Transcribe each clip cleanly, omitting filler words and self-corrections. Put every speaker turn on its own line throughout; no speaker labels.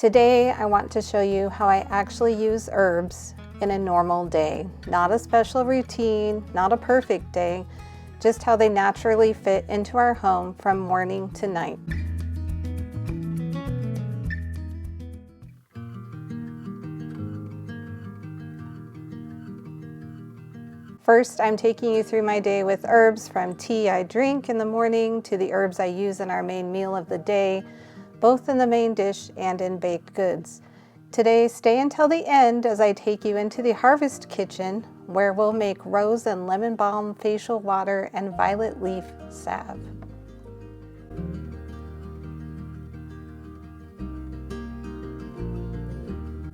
Today I want to show you how I actually use herbs in a normal day. Not a special routine, not a perfect day, just how they naturally fit into our home from morning to night. First, I'm taking you through my day with herbs, from tea I drink in the morning to the herbs I use in our main meal of the day, both in the main dish and in baked goods. Today, stay until the end as I take you into the harvest kitchen, where we'll make rose and lemon balm facial water and violet leaf salve.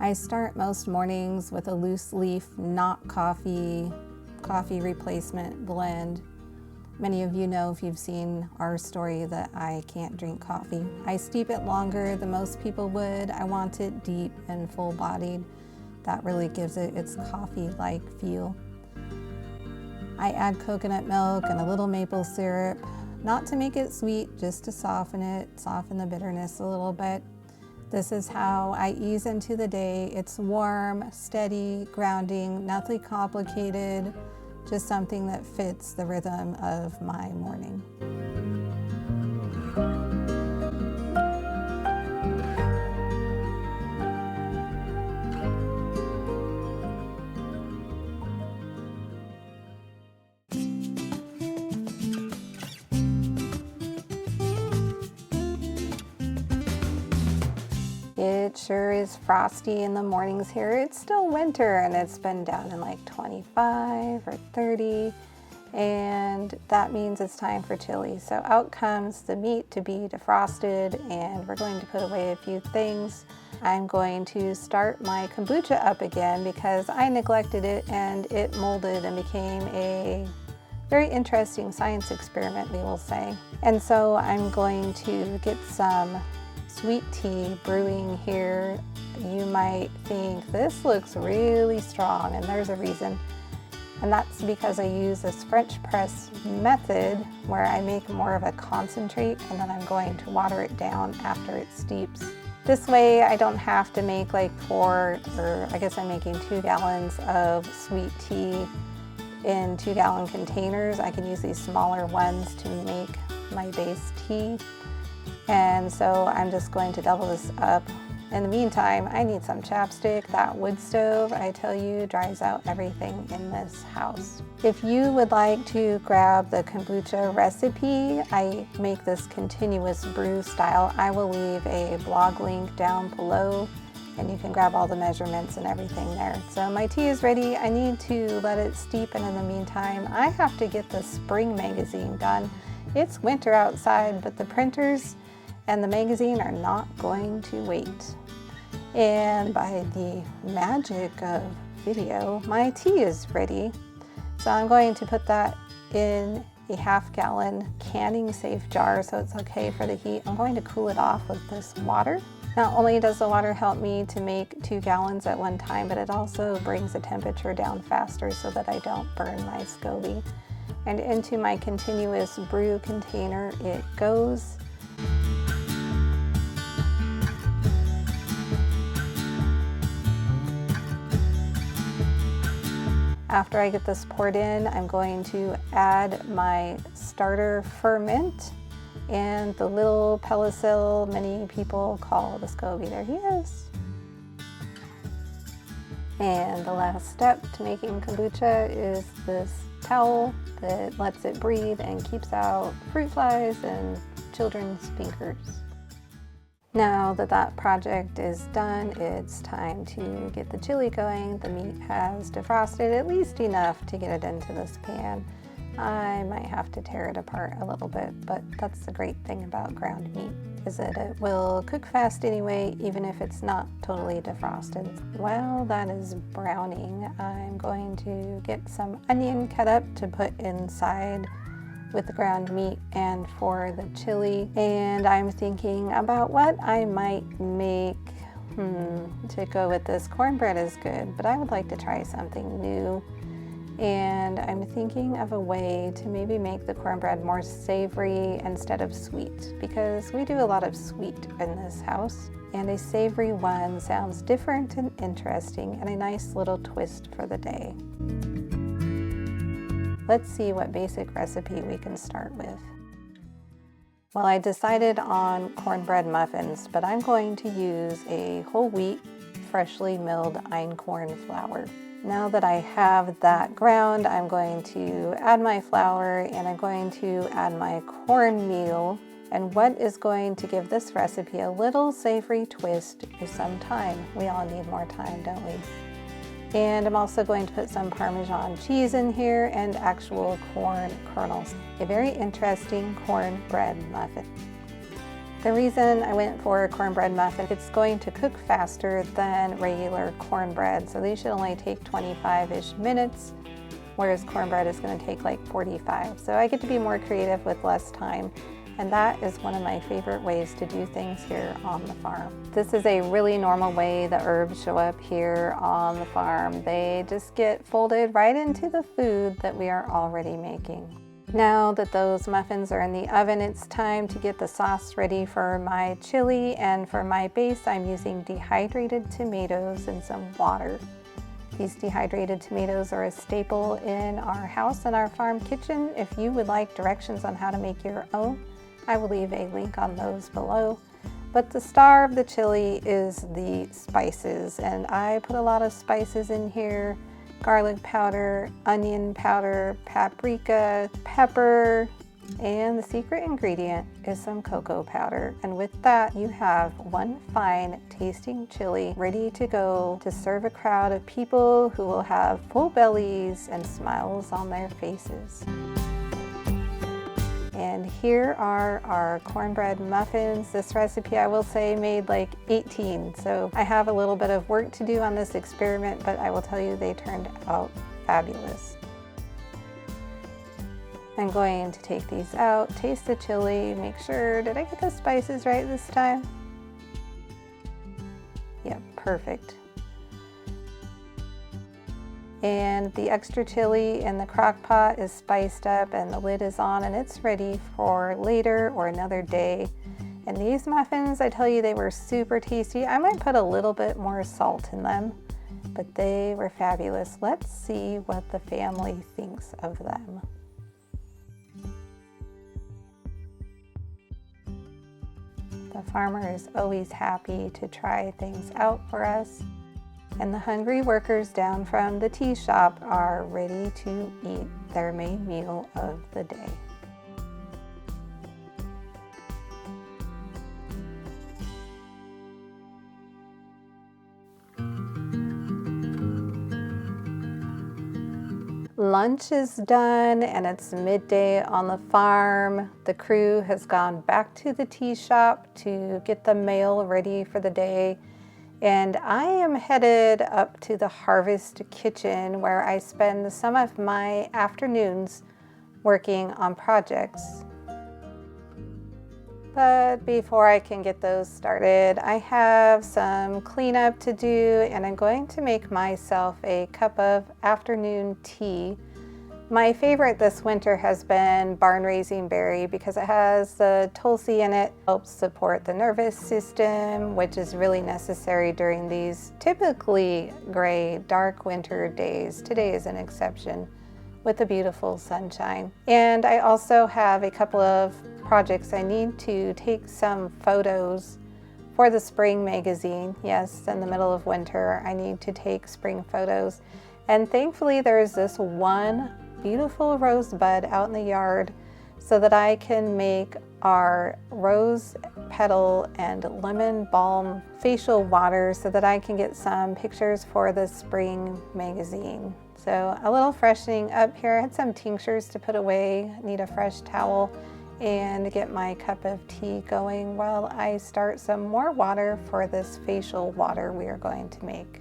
I start most mornings with a loose leaf, not coffee replacement blend. Many of you know, if you've seen our story, that I can't drink coffee. I steep it longer than most people would. I want it deep and full-bodied. That really gives it its coffee-like feel. I add coconut milk and a little maple syrup, not to make it sweet, just to soften it, soften the bitterness a little bit. This is how I ease into the day. It's warm, steady, grounding, nothing complicated, just something that fits the rhythm of my morning. It sure is frosty in the mornings here. It's still winter and it's been down in like 25 or 30, and that means it's time for chili. So out comes the meat to be defrosted, and we're going to put away a few things. I'm going to start my kombucha up again because I neglected it and it molded and became a very interesting science experiment, we will say. And so I'm going to get some sweet tea brewing here. You might think this looks really strong, and there's a reason. And that's because I use this French press method where I make more of a concentrate and then I'm going to water it down after it steeps. This way I don't have to make like 4, or I guess I'm making 2 gallons of sweet tea in 2-gallon containers. I can use these smaller ones to make my base tea. And so I'm just going to double this up. In the meantime, I need some chapstick. That wood stove, I tell you, dries out everything in this house. If you would like to grab the kombucha recipe, I make this continuous brew style. I will leave a blog link down below and you can grab all the measurements and everything there. So my tea is ready. I need to let it steep, and in the meantime, I have to get the spring magazine done. It's winter outside, but the printers and the magazine are not going to wait. And by the magic of video, my tea is ready. So I'm going to put that in a 1/2-gallon canning safe jar so it's okay for the heat. I'm going to cool it off with this water. Not only does the water help me to make 2 gallons at one time, but it also brings the temperature down faster so that I don't burn my SCOBY. And into my continuous brew container it goes. After I get this poured in, I'm going to add my starter ferment and the little pellicil many people call the SCOBY. There he is. And the last step to making kombucha is this towel that lets it breathe and keeps out fruit flies and children's fingers. Now that that project is done, it's time to get the chili going. The meat has defrosted at least enough to get it into this pan. I might have to tear it apart a little bit, but that's the great thing about ground meat, is that it will cook fast anyway, even if it's not totally defrosted. While that is browning, I'm going to get some onion cut up to put inside with the ground meat and for the chili. And I'm thinking about what I might make to go with this. Cornbread is good, but I would like to try something new. And I'm thinking of a way to maybe make the cornbread more savory instead of sweet, because we do a lot of sweet in this house. and a savory one sounds different and interesting and a nice little twist for the day. Let's see what basic recipe we can start with. Well, I decided on cornbread muffins, but I'm going to use a whole wheat, freshly milled einkorn flour. Now that I have that ground, I'm going to add my flour and I'm going to add my cornmeal. And what is going to give this recipe a little savory twist is some thyme. We all need more thyme, don't we? And I'm also going to put some Parmesan cheese in here and actual corn kernels. A very interesting cornbread muffin. The reason I went for a cornbread muffin, it's going to cook faster than regular cornbread. So these should only take 25-ish minutes, whereas cornbread is going to take like 45. So I get to be more creative with less time. And that is one of my favorite ways to do things here on the farm. This is a really normal way the herbs show up here on the farm. They just get folded right into the food that we are already making. Now that those muffins are in the oven, it's time to get the sauce ready for my chili, and for my base I'm using dehydrated tomatoes and some water. These dehydrated tomatoes are a staple in our house and our farm kitchen. If you would like directions on how to make your own, I will leave a link on those below. But the star of the chili is the spices, and I put a lot of spices in here. Garlic powder, onion powder, paprika, pepper, and the secret ingredient is some cocoa powder. And with that, you have one fine tasting chili ready to go to serve a crowd of people who will have full bellies and smiles on their faces. And here are our cornbread muffins. This recipe, I will say, made like 18. So I have a little bit of work to do on this experiment, but I will tell you they turned out fabulous. I'm going to take these out, taste the chili, make sure, did I get the spices right this time? Yep, perfect. And the extra chili in the crock pot is spiced up and the lid is on and it's ready for later or another day. And these muffins, I tell you, they were super tasty. I might put a little bit more salt in them, but they were fabulous. Let's see what the family thinks of them. The farmer is always happy to try things out for us. And the hungry workers down from the tea shop are ready to eat their main meal of the day. Lunch is done and it's midday on the farm. The crew has gone back to the tea shop to get the mail ready for the day. And I am headed up to the harvest kitchen where I spend some of my afternoons working on projects. But before I can get those started, I have some cleanup to do and I'm going to make myself a cup of afternoon tea. My favorite this winter has been barn raising berry because it has the tulsi in it, helps support the nervous system, which is really necessary during these typically gray, dark winter days. Today is an exception with the beautiful sunshine. And I also have a couple of projects. I need to take some photos for the spring magazine. Yes, in the middle of winter, I need to take spring photos. And thankfully there's this one beautiful rosebud out in the yard so that I can make our rose petal and lemon balm facial water so that I can get some pictures for the spring magazine. So a little freshening up here. I had some tinctures to put away, need a fresh towel, and get my cup of tea going while I start some more water for this facial water we are going to make.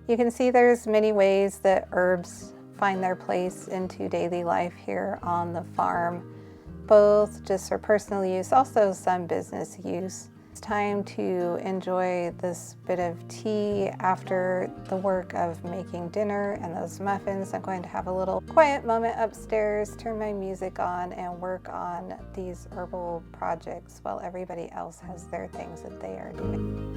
You can see there's many ways that herbs find their place into daily life here on the farm, both just for personal use, also some business use. It's time to enjoy this bit of tea after the work of making dinner and those muffins. I'm going to have a little quiet moment upstairs, turn my music on, and work on these herbal projects while everybody else has their things that they are doing.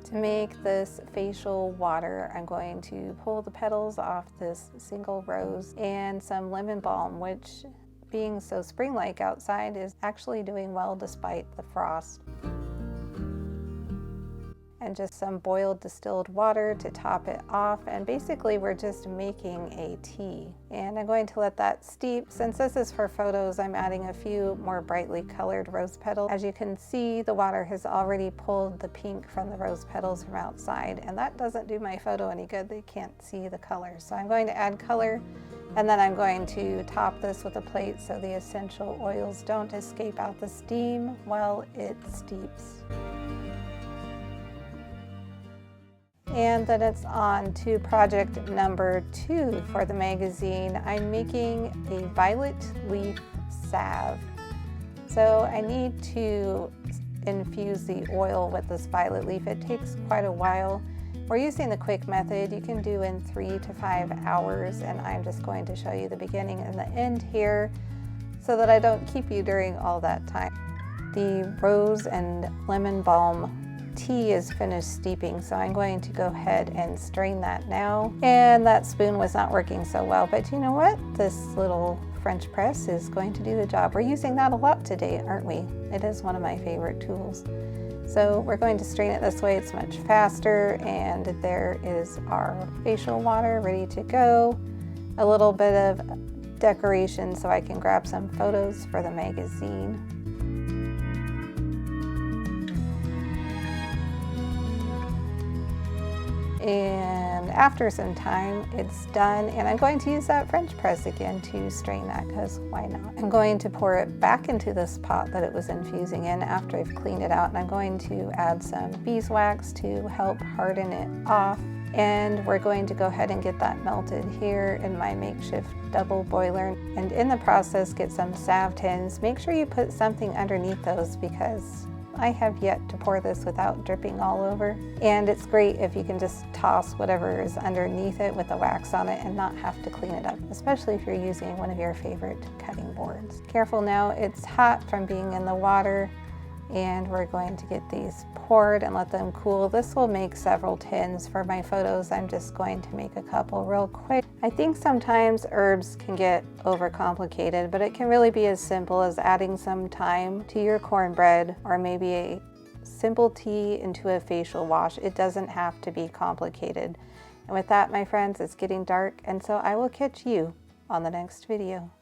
To make this facial water, I'm going to pull the petals off this single rose and some lemon balm, which, being so spring-like outside, is actually doing well despite the frost. And just some boiled distilled water to top it off, and basically we're just making a tea. And I'm going to let that steep. Since this is for photos, I'm adding a few more brightly colored rose petals. As you can see, the water has already pulled the pink from the rose petals from outside, and that doesn't do my photo any good. They can't see the color. So I'm going to add color, and then I'm going to top this with a plate so the essential oils don't escape out the steam while it steeps. And then it's on to project number 2 for the magazine. I'm making a violet leaf salve. So I need to infuse the oil with this violet leaf. It takes quite a while. We're using the quick method. You can do in 3 to 5 hours, and I'm just going to show you the beginning and the end here so that I don't keep you during all that time. The rose and lemon balm tea is finished steeping, so I'm going to go ahead and strain that now. And that spoon was not working so well, but you know what? This little French press is going to do the job. We're using that a lot today, aren't we? It is one of my favorite tools. So we're going to strain it this way. It's much faster, and there is our facial water ready to go. A little bit of decoration so I can grab some photos for the magazine. And after some time, it's done, and I'm going to use that French press again to strain that, because why not? I'm going to pour it back into this pot that it was infusing in after I've cleaned it out, and I'm going to add some beeswax to help harden it off. And we're going to go ahead and get that melted here in my makeshift double boiler. And in the process, get some salve tins. Make sure you put something underneath those, because I have yet to pour this without dripping all over. And it's great if you can just toss whatever is underneath it with the wax on it and not have to clean it up, especially if you're using one of your favorite cutting boards. Careful now, it's hot from being in the water, and we're going to get these poured and let them cool. This will make several tins for my photos. I'm just going to make a couple real quick. I think sometimes herbs can get overcomplicated, but it can really be as simple as adding some thyme to your cornbread, or maybe a simple tea into a facial wash. It doesn't have to be complicated. And with that, my friends, it's getting dark, and so I will catch you on the next video.